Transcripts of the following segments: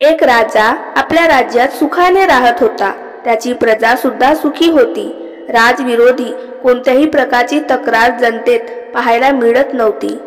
एक राजा आपल्या राज्यात सुखाने राहत होता. त्याची प्रजा सुद्धा सुखी होती. राजविरोधी कोणत्याही प्रकारची तक्रार जनतेत पाहायला मिळत नव्हती.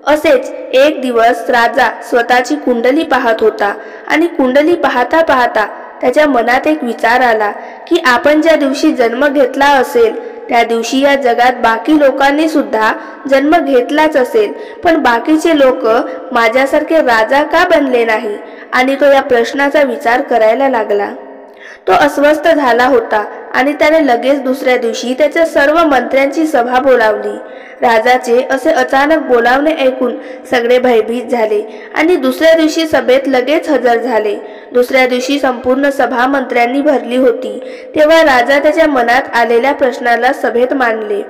असेच एक दिवस राजा स्वतःची कुंडली पाहत होता आणि कुंडली पाहता पाहता त्याच्या मनात एक विचार आला की आपण ज्या दिवशी जन्म घेतला असेल त्या दिवशी या जगात बाकी लोकांनी सुद्धा जन्म घेतलाच असेल, पण बाकीचे लोक माझ्यासारखे राजा का बनले नाही? आणि तो या प्रश्नाचा विचार करायला लागला. तो अस्वस्थ झाला होता आणि त्याने लगेच दुसऱ्या दिवशी त्याच्या सर्व मंत्र्यांची सभा बोलावली. राजाचे असे अचानक बोलावणे ऐकून सगळे भयभीत झाले आणि दुसऱ्या दिवशी सभेत लगेच हजर झाले. दुसऱ्या दिवशी संपूर्ण सभा मंत्र्यांनी भरली होती. तेव्हा राजा त्याच्या मनात आलेल्या प्रश्नाला सभेत मांडले.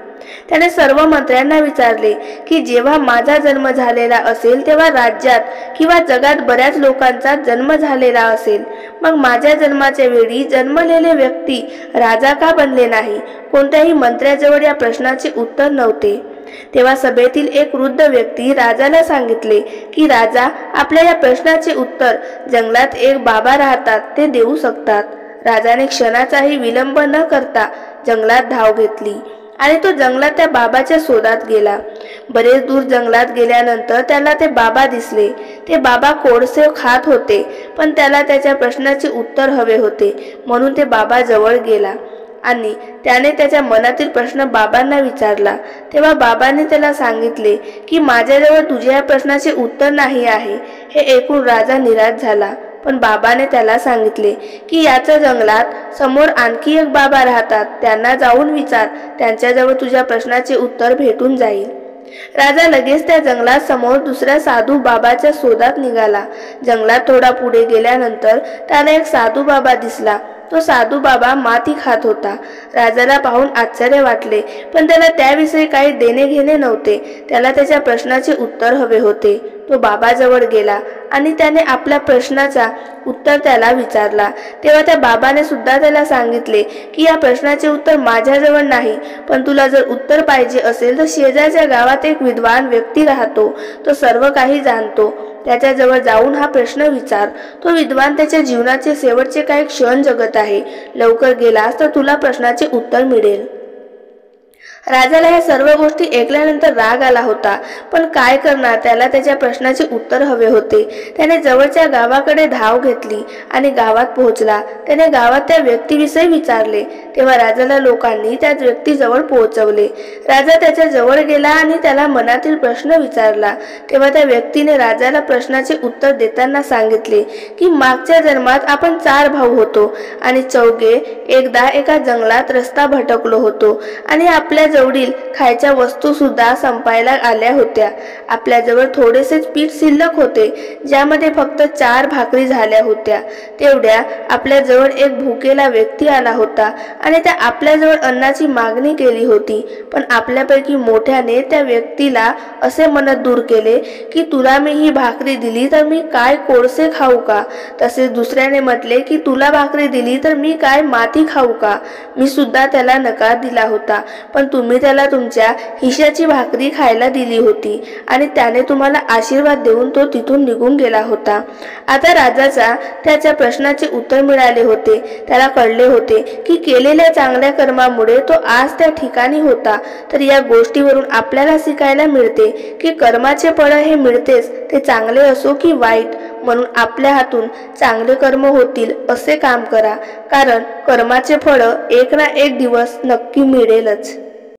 त्याने सर्व मंत्र्यांना विचारले की जेव्हा माझा जन्म झालेला असेल तेव्हा राज्यात किंवा जगात बऱ्याच लोकांचा जन्म झालेला असेल, मग माझ्या जन्माच्या वेळी जन्मलेले व्यक्ती राजा का बनले नाही? कोणत्याही मंत्र्याजवळ या प्रश्नाचे उत्तर नव्हते. तेव्हा सभेतील एक वृद्ध व्यक्ती राजाला सांगितले की राजा, आपल्या या प्रश्नाचे उत्तर जंगलात एक बाबा राहतात, ते देऊ शकतात. राजाने क्षणाचाही विलंब न करता जंगलात धाव घेतली आणि तो जंगलात त्या बाबाच्या शोधात गेला. बरेच दूर जंगलात गेल्यानंतर त्याला ते बाबा दिसले. ते बाबा कोळसे खात होते, पण त्याला त्याच्या प्रश्नाचे उत्तर हवे होते, म्हणून ते बाबा जवळ गेला आणि त्याने त्याच्या मनातील प्रश्न बाबांना विचारला. तेव्हा बाबांनी त्याला सांगितले की माझ्याजवळ तुझ्या या प्रश्नाचे उत्तर नाही आहे. हे ऐकून राजा निराश झाला, पण बाबाने त्याला सांगितले की याच्या जंगलात समोर आणखी एक बाबा राहतात, त्यांना जाऊन विचार, त्यांच्याजवळ तुझ्या प्रश्नाचे उत्तर भेटून जाईल. राजा लगेच त्या जंगलात समोर दुसऱ्या साधू बाबाच्या शोधात निघाला. जंगलात थोडा पुढे गेल्यानंतर त्याला एक साधू बाबा दिसला. तो साधू बाबा माती खात होता. राजाला पाहून आश्चर्य वाटले, पण त्याला त्याविषयी काही देणे घेणे नव्हते. त्याला त्याच्या प्रश्नाचे उत्तर हवे होते. तो बाबाजवळ गेला आणि त्याने आपल्या प्रश्नाचा उत्तर त्याला विचारला. तेव्हा त्या बाबाने सुद्धा त्याला सांगितले की या प्रश्नाचे उत्तर माझ्याजवळ नाही, पण तुला जर उत्तर पाहिजे असेल तर शेजारच्या गावात एक विद्वान व्यक्ती राहतो, तो सर्व काही जाणतो, त्याच्याजवळ जाऊन हा प्रश्न विचार. तो विद्वान त्याच्या जीवनाचे शेवटचे काही क्षण जगत आहे. लवकर गेलास तर तुला प्रश्नाचे उत्तर मिळेल. राजाला या सर्व गोष्टी ऐकल्यानंतर राग आला होता, पण काय करणार, त्याला त्याच्या प्रश्नाचे उत्तर हवे होते. त्याने जवळच्या गावाकडे धाव घेतली आणि गावात पोहोचला. त्याने गावात त्या व्यक्तीविषयी विचारले. तेव्हा राजाला लोकांनी त्या व्यक्तीजवळ पोहोचवले. राजा त्याच्या जवळ गेला आणि त्याला मनातील प्रश्न विचारला. तेव्हा त्या व्यक्तीने राजाला प्रश्नाचे उत्तर देताना सांगितले की मागच्या जन्मात आपण 4 भाऊ होतो आणि चौघे एकदा एका जंगलात रस्ता भटकलो होतो आणि आपल्या जवळील खायच्या वस्तू सुद्धा संपायला आल्या होत्या. आपल्याजवळ थोडेसेच पीठ शिल्लक होते, ज्यामध्ये फक्त 4 भाकरी झाल्या होत्या. तेवढ्या आपल्याजवळ एक भुकेला व्यक्ती आला होता आणि त्या आपल्याजवळ अन्नाची मागणी केली होती, पण आपल्यापैकी मोठ्याने त्या व्यक्तीला असे म्हणत दूर केले की तुला मी ही भाकरी दिली तर मी काय कोळसे खाऊ का? तसेच दुसऱ्याने म्हटले की तुला भाकरी दिली तर मी काय माती खाऊ का? मी सुद्धा त्याला नकार दिला होता, पण तुम्ही त्याला तुमच्या हिश्श्याची भाकरी खायला दिली होती आणि त्याने तुम्हाला आशीर्वाद देऊन तो तिथून निघून गेला होता. आता राजाचा त्याच्या प्रश्नाचे उत्तर मिळाले होते. त्याला कळले होते की केलेल्या चांगल्या कर्मामुळे तो आज त्या ठिकाणी होता. तर या गोष्टीवरून आपल्याला शिकायला मिळते की कर्माचे फळ हे मिळतेच, ते चांगले असो की वाईट. म्हणून आपल्या हातून चांगले कर्म होतील असे काम करा, कारण कर्माचे फळ एक ना एक दिवस नक्की मिळेलच.